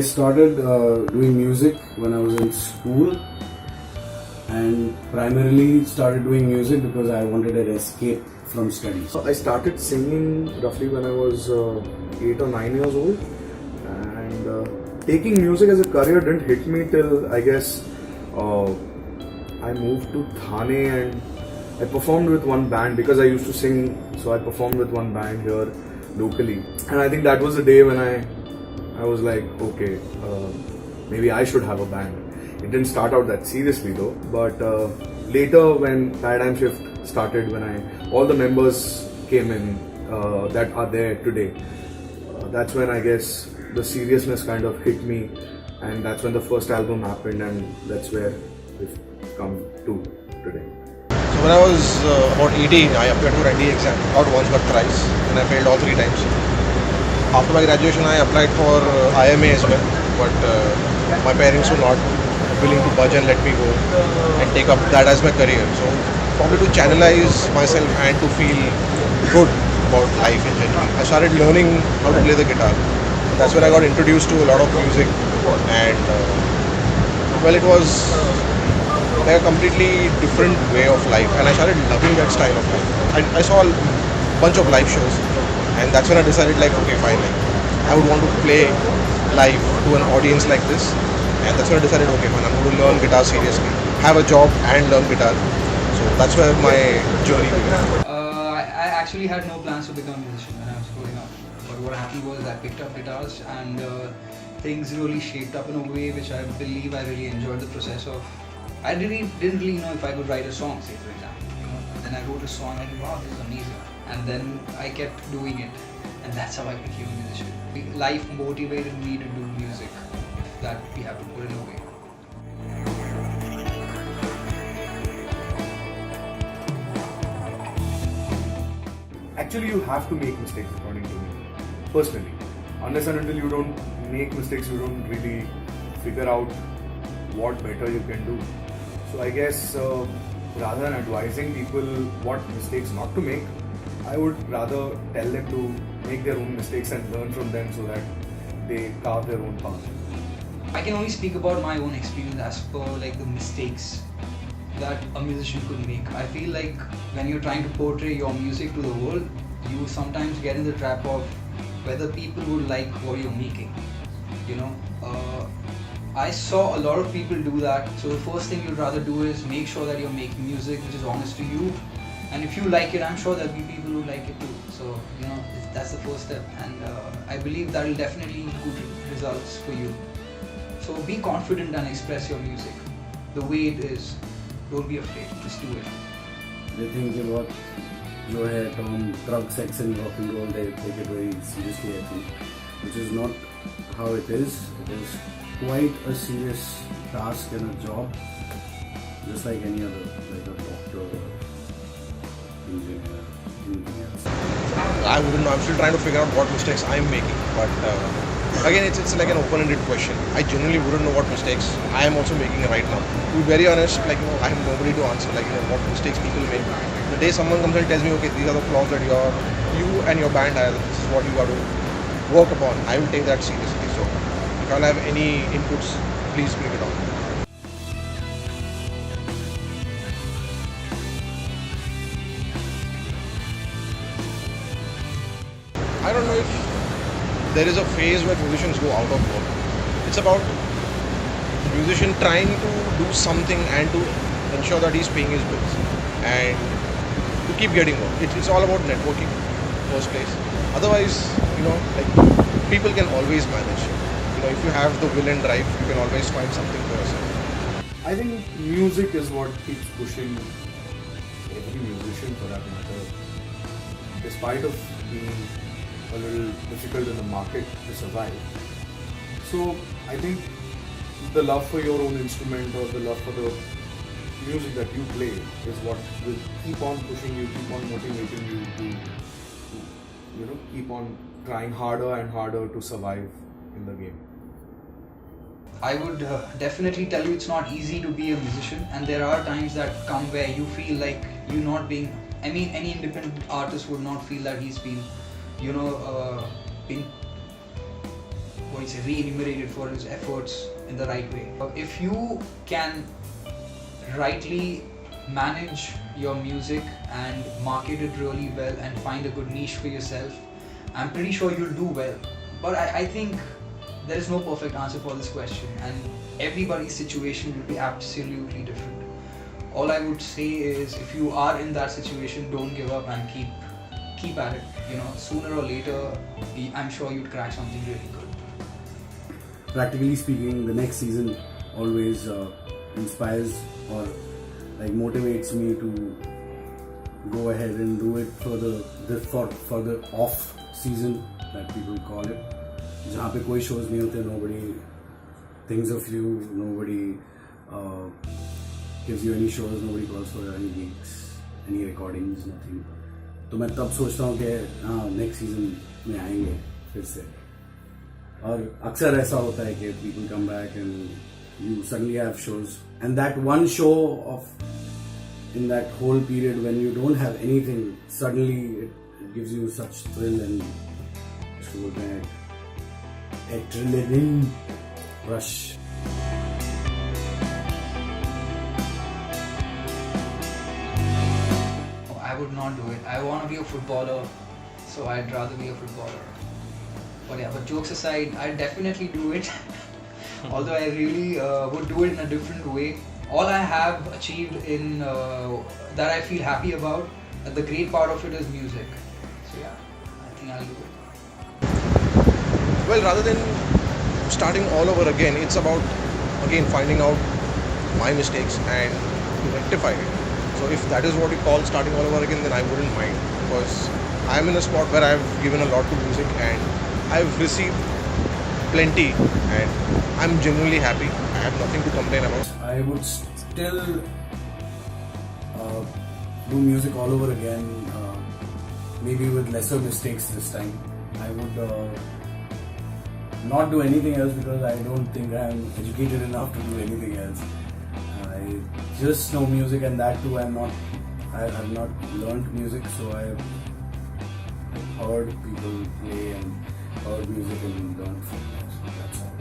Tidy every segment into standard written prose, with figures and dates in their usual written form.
I started doing music when I was in school, and primarily started doing music because I wanted an escape from studies. I started singing roughly when I was 8 or 9 years old, and taking music as a career didn't hit me till I guess I moved to Thane, and I performed with one band because I used to sing, so I performed with one band here locally, and I think that was the day when I was like, okay, maybe I should have a band. It didn't start out that seriously though, but later when Paradigm Shift started, when all the members came in that are there today, that's when I guess the seriousness kind of hit me, and that's when the first album happened, and that's where we've come to today. So when I was about 18, I applied for NDA exam, not once but thrice, and I failed all 3 times. After my graduation, I applied for IMA as well, but my parents were not willing to budge and let me go and take up that as my career. So probably to channelize myself and to feel good about life in general, I started learning how to play the guitar. That's when I got introduced to a lot of music, and well, it was like a completely different way of life, and I started loving that style of life. I saw a bunch of live shows, and that's when I decided, like, okay, fine, like, I would want to play live to an audience like this, and that's when I decided, okay, man, I'm going to learn guitar seriously, have a job and learn guitar. So that's where my journey began. I actually had no plans to become a musician when I was growing up, but what happened was I picked up guitars, and things really shaped up in a way which I believe I really enjoyed the process of. I didn't really know if I could write a song, say for example, and then I wrote a song and I thought, wow, this is amazing, and then I kept doing it, and that's how I became a musician. Life motivated me to do music, if that we have to put it away. Actually, you have to make mistakes, according to me, personally. Unless and until you don't make mistakes, you don't really figure out what better you can do. So I guess rather than advising people what mistakes not to make, I would rather tell them to make their own mistakes and learn from them so that they carve their own path. I can only speak about my own experience as per like the mistakes that a musician could make. I feel like when you're trying to portray your music to the world, you sometimes get in the trap of whether people would like what you're making. I saw a lot of people do that. So the first thing you'd rather do is make sure that you're making music which is honest to you, and if you like it, I'm sure there'll be people who like it too. So that's the first step, and I believe that will definitely yield good results for you. So be confident and express your music the way it is. Don't be afraid, just do it. They think about your head on drug, sex and rock and roll, they take it very seriously, I think, which is not how it is. It is quite a serious task and a job, just like any other, like a doctor, engineer, anything else. I wouldn't know, I'm still trying to figure out what mistakes I'm making, but again, it's like an open-ended question. I genuinely wouldn't know what mistakes I am also making right now. To be very honest, I have nobody to answer, what mistakes people make. The day someone comes and tells me, okay, these are the flaws that you and your band have, this is what you got to work upon, I will take that seriously. So if I'll have any inputs, please bring it on. I don't know if there is a phase where musicians go out of work. It's about the musician trying to do something and to ensure that he's paying his bills and to keep getting work. It's all about networking, first place. Otherwise, people can always manage. If you have the will and drive, you can always find something for yourself. I think music is what keeps pushing every musician, for that matter, despite of being a little difficult in the market to survive. So I think the love for your own instrument or the love for the music that you play is what will keep on pushing you, keep on motivating you to keep on trying harder and harder to survive in the game. I would definitely tell you it's not easy to be a musician, and there are times that come where you feel like you're not being, any independent artist would not feel that he's been, been, he's remunerated for his efforts in the right way. If you can rightly manage your music and market it really well and find a good niche for yourself, I'm pretty sure you'll do well. But I think there is no perfect answer for this question, and everybody's situation will be absolutely different. All I would say is, if you are in that situation, don't give up and keep at it. You know, sooner or later, I'm sure you'd crack something really good. Practically speaking, the next season always inspires or like motivates me to go ahead and do it for the off season that people call it. जहाँ पे कोई shows नहीं होते, nobody thinks of you, nobody gives you any shows, nobody calls for any gigs, any recordings, nothing. तो मैं तब सोचता हूँ कि हाँ नेक्स्ट सीजन में आएंगे फिर से. और अक्सर ऐसा होता है कि people come back and you suddenly have shows, and that one show of in that whole period when you don't have anything, suddenly it gives you such thrill and so that adrenaline rush. I would not do it. I want to be a footballer, so I'd rather be a footballer. But yeah, but jokes aside, I'd definitely do it. Although I really would do it in a different way. All I have achieved in that I feel happy about, the great part of it is music. So yeah, I think I'll do it. Well, rather than starting all over again, it's about again finding out my mistakes and to rectify it. So if that is what you call starting all over again, then I wouldn't mind, because I'm in a spot where I've given a lot to music and I've received plenty and I'm genuinely happy. I have nothing to complain about. I would still do music all over again, maybe with lesser mistakes this time. I would not do anything else because I don't think I'm educated enough to do anything else. I just know music, and that too I have not learned music, so I've heard people play and heard music and learned from it. So that's all.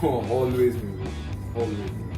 No, always music. Always music.